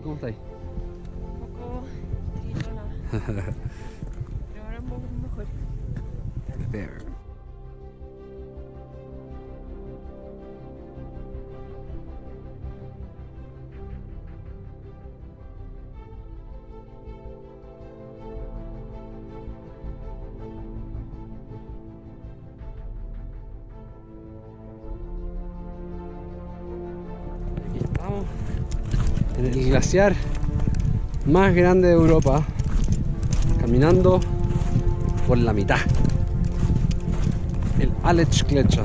¿cómo estáis? Un poco tristona. Pero ahora un poco mejor. There. Aquí estamos en el glaciar más grande de Europa, caminando por la mitad. El Aletschgletscher.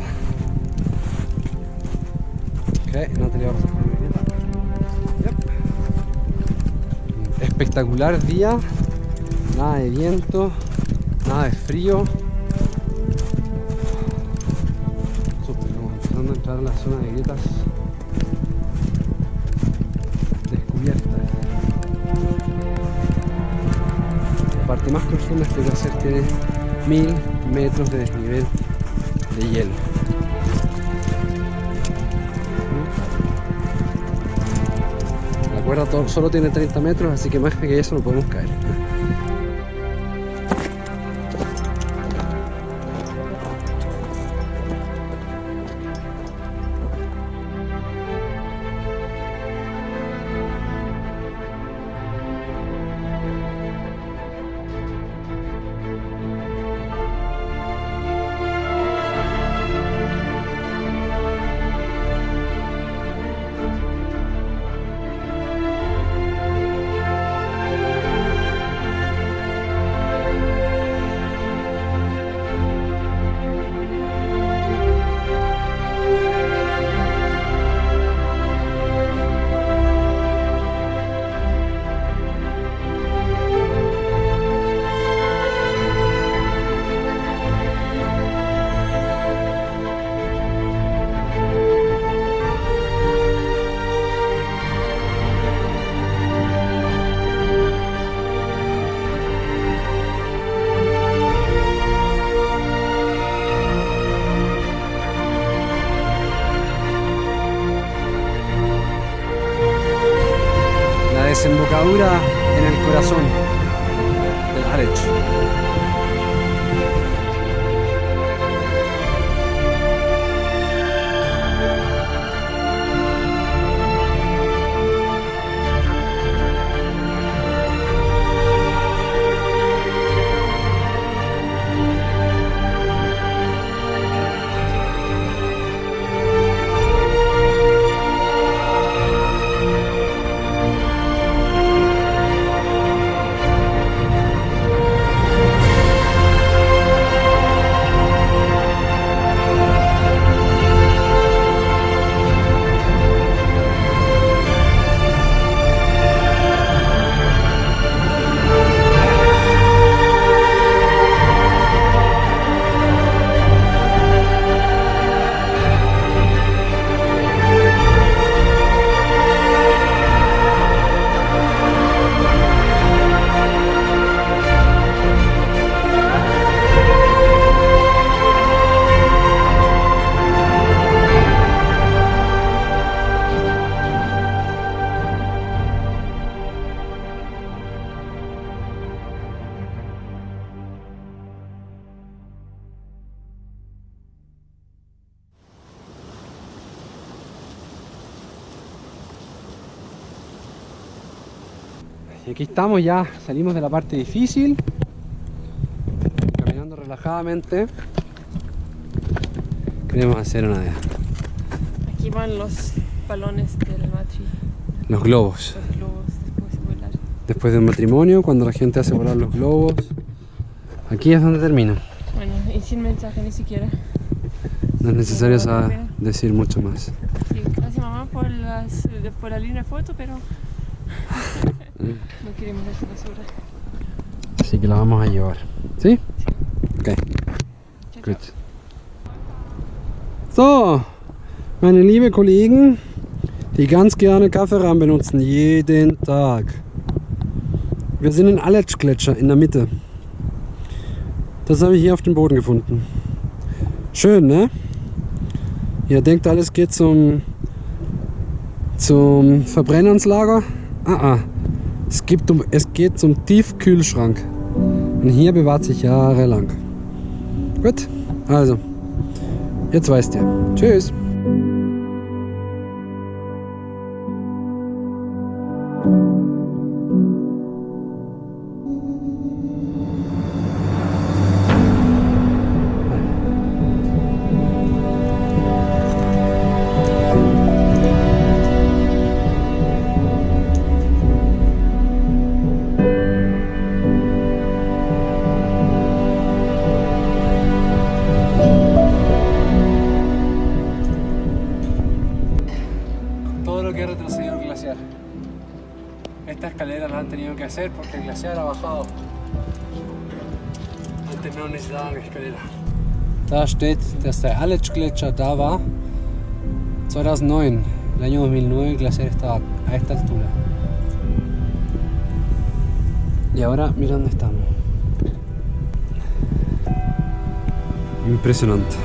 Ok, no te le vamos a pasar por la mitad. Yep. Espectacular día, nada de viento, nada de frío. Súper, como empezando a entrar a la zona de grietas descubiertas. La parte más profunda de este glaciar tiene 1000 metros de desnivel de hielo. La cuerda solo tiene 30 metros, así que más que eso no podemos caer. Desembocadura en el corazón del Aletsch. Y aquí estamos, ya salimos de la parte difícil, caminando relajadamente. Queremos hacer una de Aquí van los balones del matri. los globos. Los globos después de volar. Después de un matrimonio, cuando la gente hace volar los globos, aquí es donde termina. Bueno, y sin mensaje ni siquiera. No es necesario decir mucho más. Sí, gracias mamá por la linda foto, pero no queremos hacer basura. Así que la vamos a llevar. ¿Sí? Ok. Chao, Gut. So, meine liebe Kollegen, die ganz gerne Kaffeerahmen benutzen, jeden Tag. Wir sind in Aletschgletscher in der Mitte. Das habe ich hier auf dem Boden gefunden. Schön, ne? Ihr denkt, alles geht zum Verbrennungslager. Es geht zum Tiefkühlschrank. Und hier bewahrt sich jahrelang. Gut, also, jetzt weißt ihr. Tschüss. Todo lo que ha retrocedido el glaciar. Estas escaleras las han tenido que hacer porque el glaciar ha bajado. Antes no necesitaban escaleras. Da steht, dass der Aletsch-Gletscher da war 2009. El año 2009 el glaciar estaba a esta altura. Y ahora mira dónde estamos. Impresionante.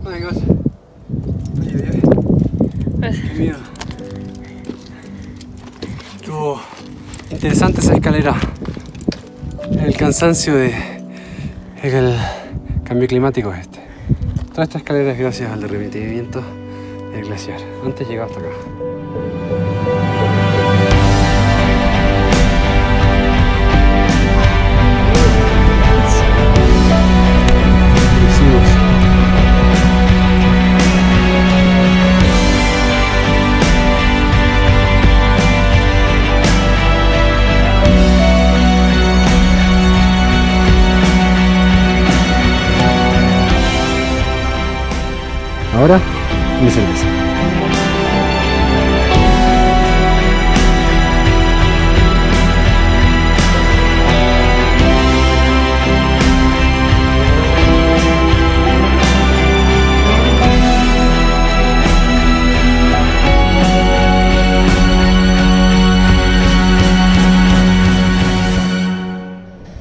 Mein Gott. Qué miedo. Estuvo interesante esa escalera. El cansancio de el cambio climático es este. Toda esta escalera es gracias al derretimiento del glaciar. Antes llegaba hasta acá. Ahora, mi cerveza.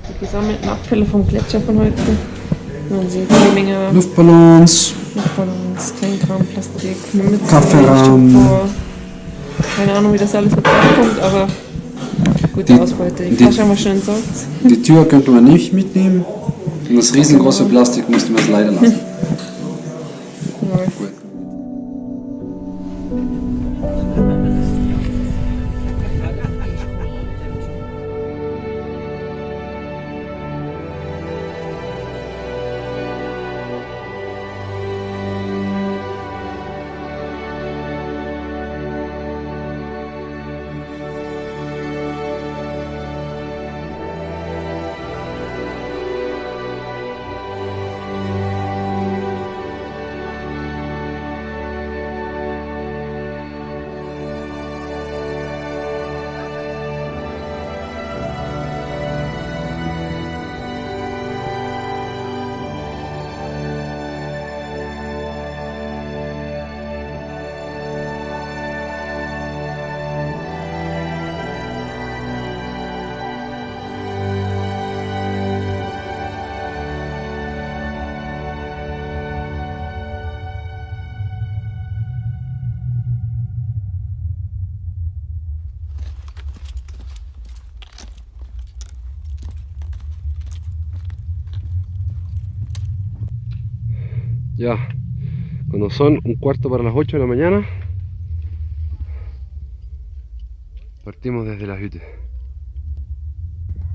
Die gesammelten Abfälle vom Gletscher von heute. Man sieht eine Menge Luftballons. Luftballons, Kleinkram, Plastik, Mütze, Kaffeerahmen. Styropor. Keine Ahnung, wie das alles mit draufkommt, aber gute Ausbeute. Die Flasche haben wir schon entsorgt. Die Tür könnte man nicht mitnehmen. Und das riesengroße Plastik musste man es leider lassen. Ja. Gut. Ya, cuando son 7:45 de la mañana, partimos desde la hütte.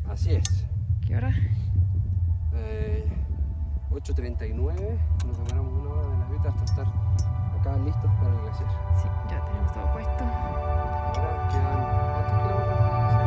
Así es. ¿Qué hora? 8:39, nos demoramos 1 hora de la ruta hasta estar acá listos para el glaciar. Sí, ya tenemos todo puesto. Ahora quedan, ¿cuántos kilómetros para el glaciar?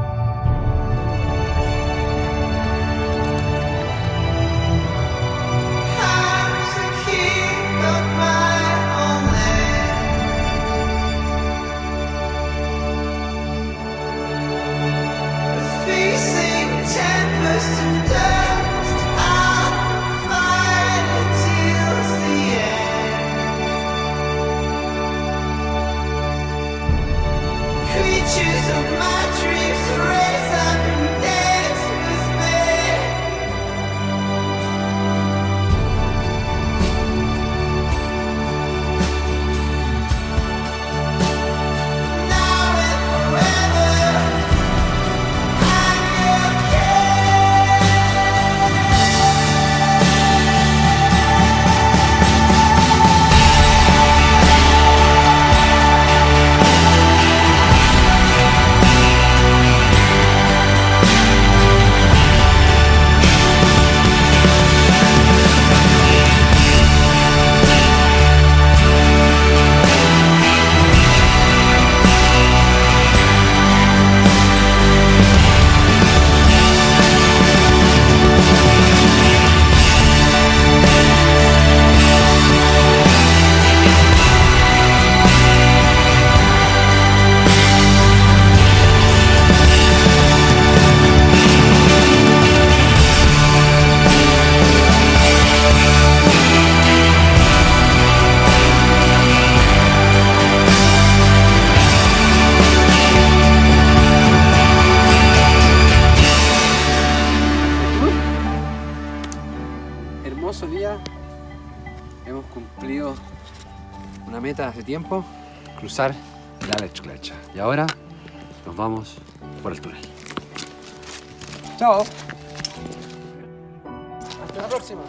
Creatures of my dreams raise up and dance with me. Now and forever, I'm your Hermoso día, hemos cumplido una meta hace tiempo, cruzar la Aletschgletscher. Y ahora nos vamos por el túnel. ¡Chao! Hasta la próxima.